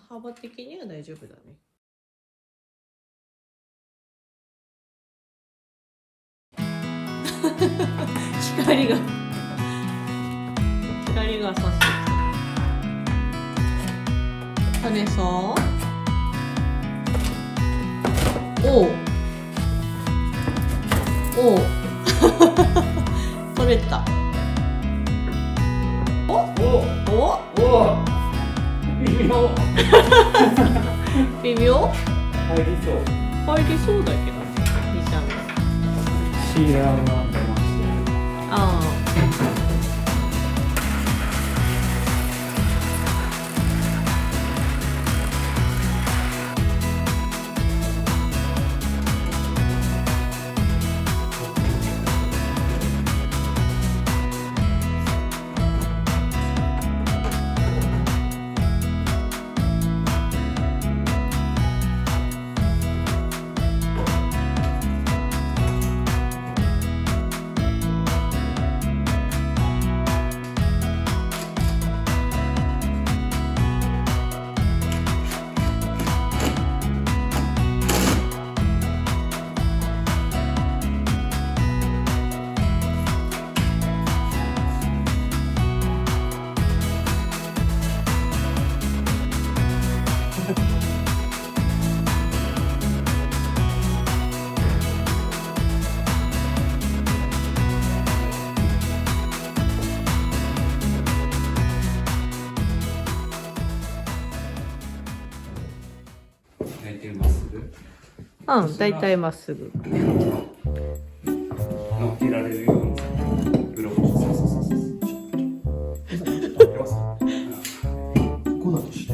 幅的には大丈夫だね。光が差す。種さん、おう取れた。お微妙微妙入りそうだけどね、2ちゃんがシーラーが出まして、ああうん、だいたいまっすぐ。乗っけられるようにブロック。ここだとして。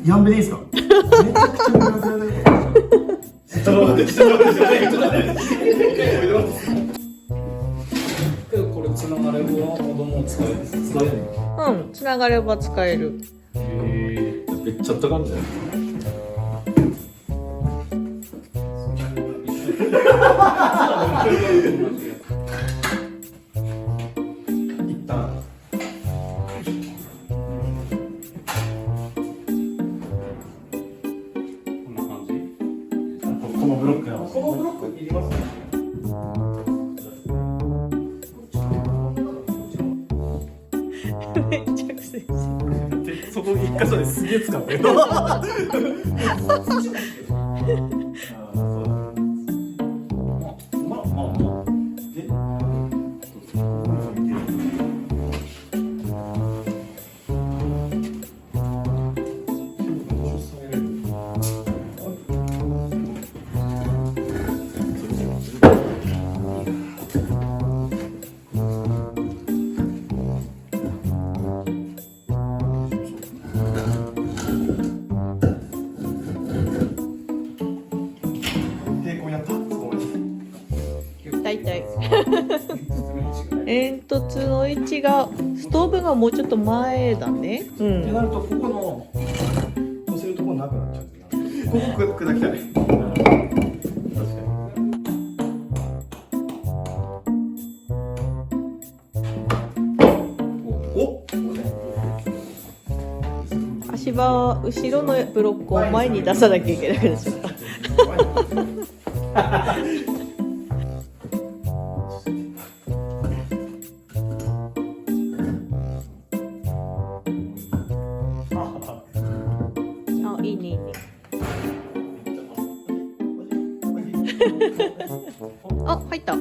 やんべでいいですか。めちゃくちゃ無駄だね。これつながれば子供使える。うん、つながれば使える。めっちゃ高いんじゃない。一旦こんな感じ。このブロックなの。このブロックいりますね。めっちゃくせえ。そこ一箇所ですげえ使ってる。だいたい煙突の位置がストーブがもうちょっと前だね。うってん。なるとここの乗せるところなくなっちゃう。ここ砕きたい。確かに。お。足場は後ろのブロックを前に出さなきゃいけないでしょ。あ、いいねいいね。あ、入った。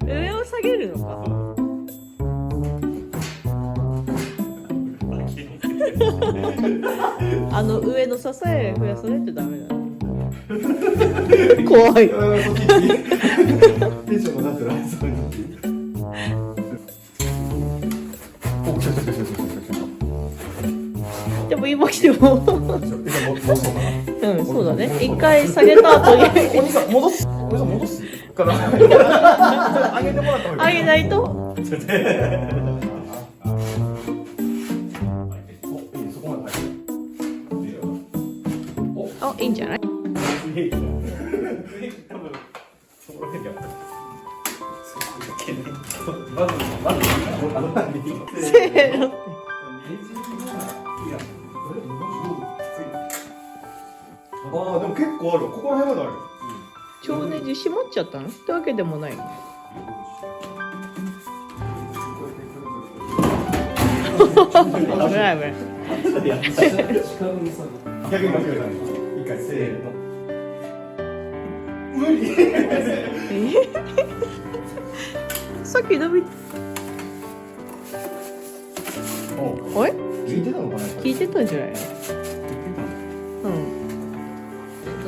上を下げるのか。あの上の支え増やさないとダメだ。怖い。テンションがなってない。でも今来ても。うん、そうだね。一回下げた後に。お兄さん戻す。お兄さん戻すから。上げてもらった方がいい。上げないと。あ、いいんじゃない。せーの。ああ、でも結構ある。ここら辺まである。超ネジ閉まっちゃったのってわけでもない。危ない危ない。逆に間違えたね。一回せーの。無理。さっき伸び。お、あれ？聞いてたのかな。聞いてたんじゃないの？うん。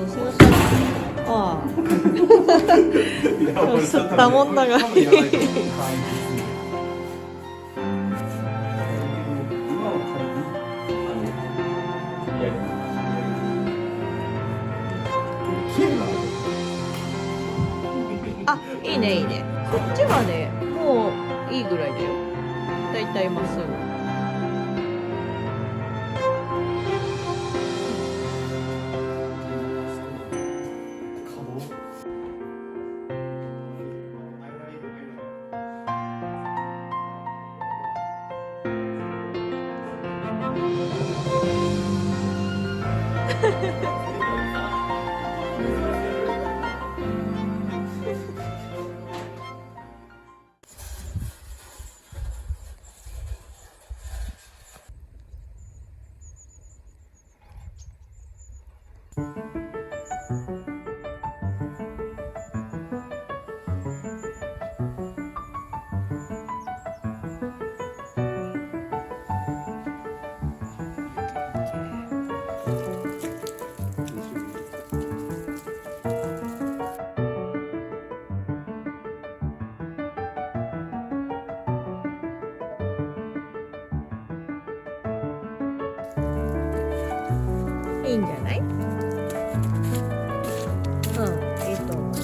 すいません。ああ。吸ったもんだが。あ、いいねいいね。こっちはね、もういいぐらいだよ。だいたいまっすぐ。いいんじゃない？うん、いいと思う。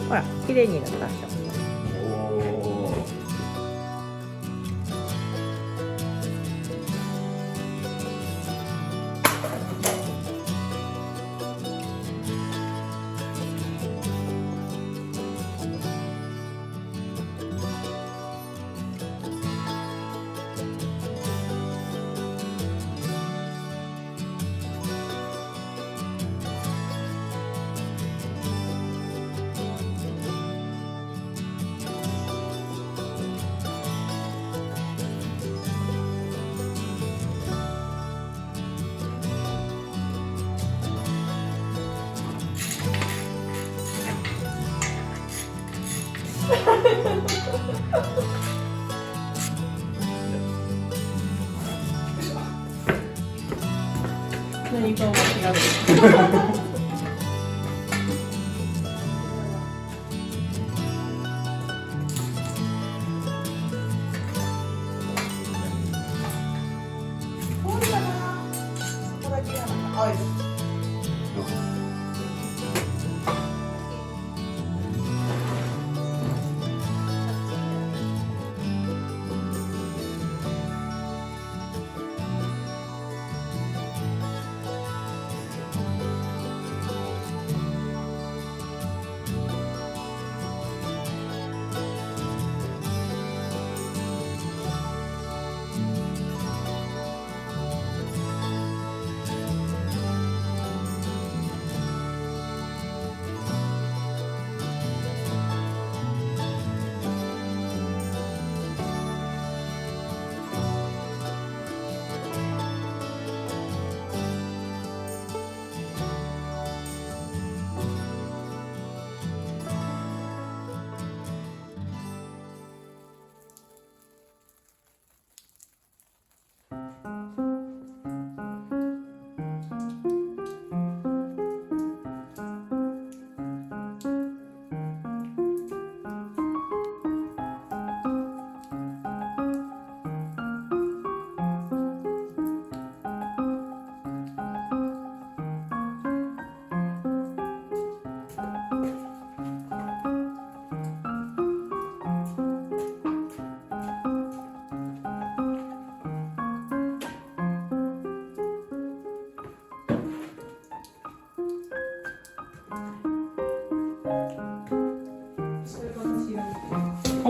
ほら、綺麗になったでしょ。何かを間違う。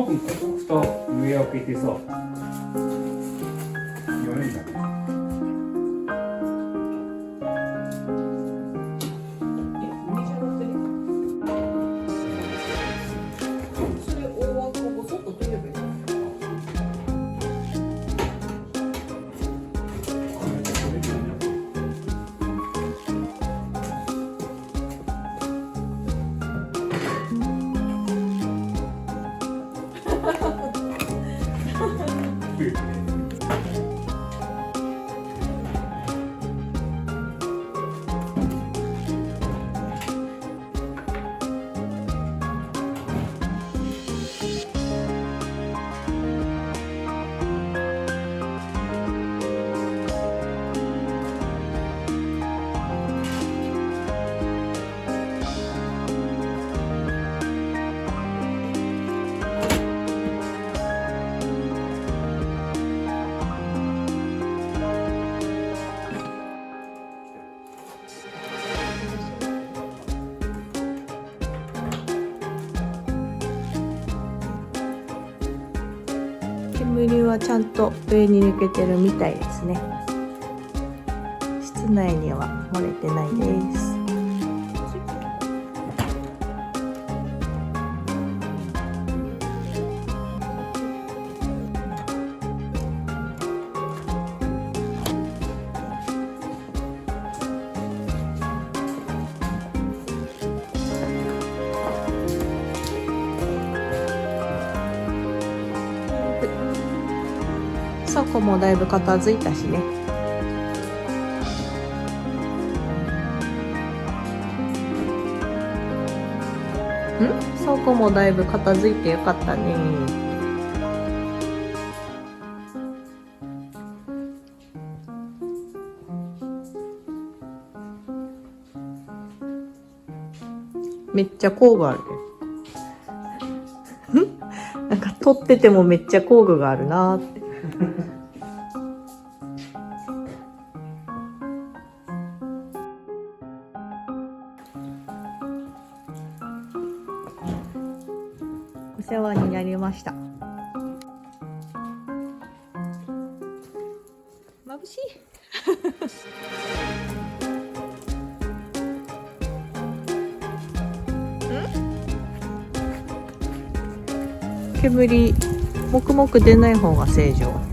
多分ここ蓋上開けてさやるんだよ。それ大枠をボソッと取ればいいの？煙はちゃんと上に抜けてるみたいですね。室内には漏れてないです。倉庫もだいぶ片付いたしね。倉庫もだいぶ片付いてよかったね。めっちゃ工具あるね。なんか撮っててもめっちゃ工具があるなーって。お世話になりました。眩しい。煙もくもく出ない方が正常。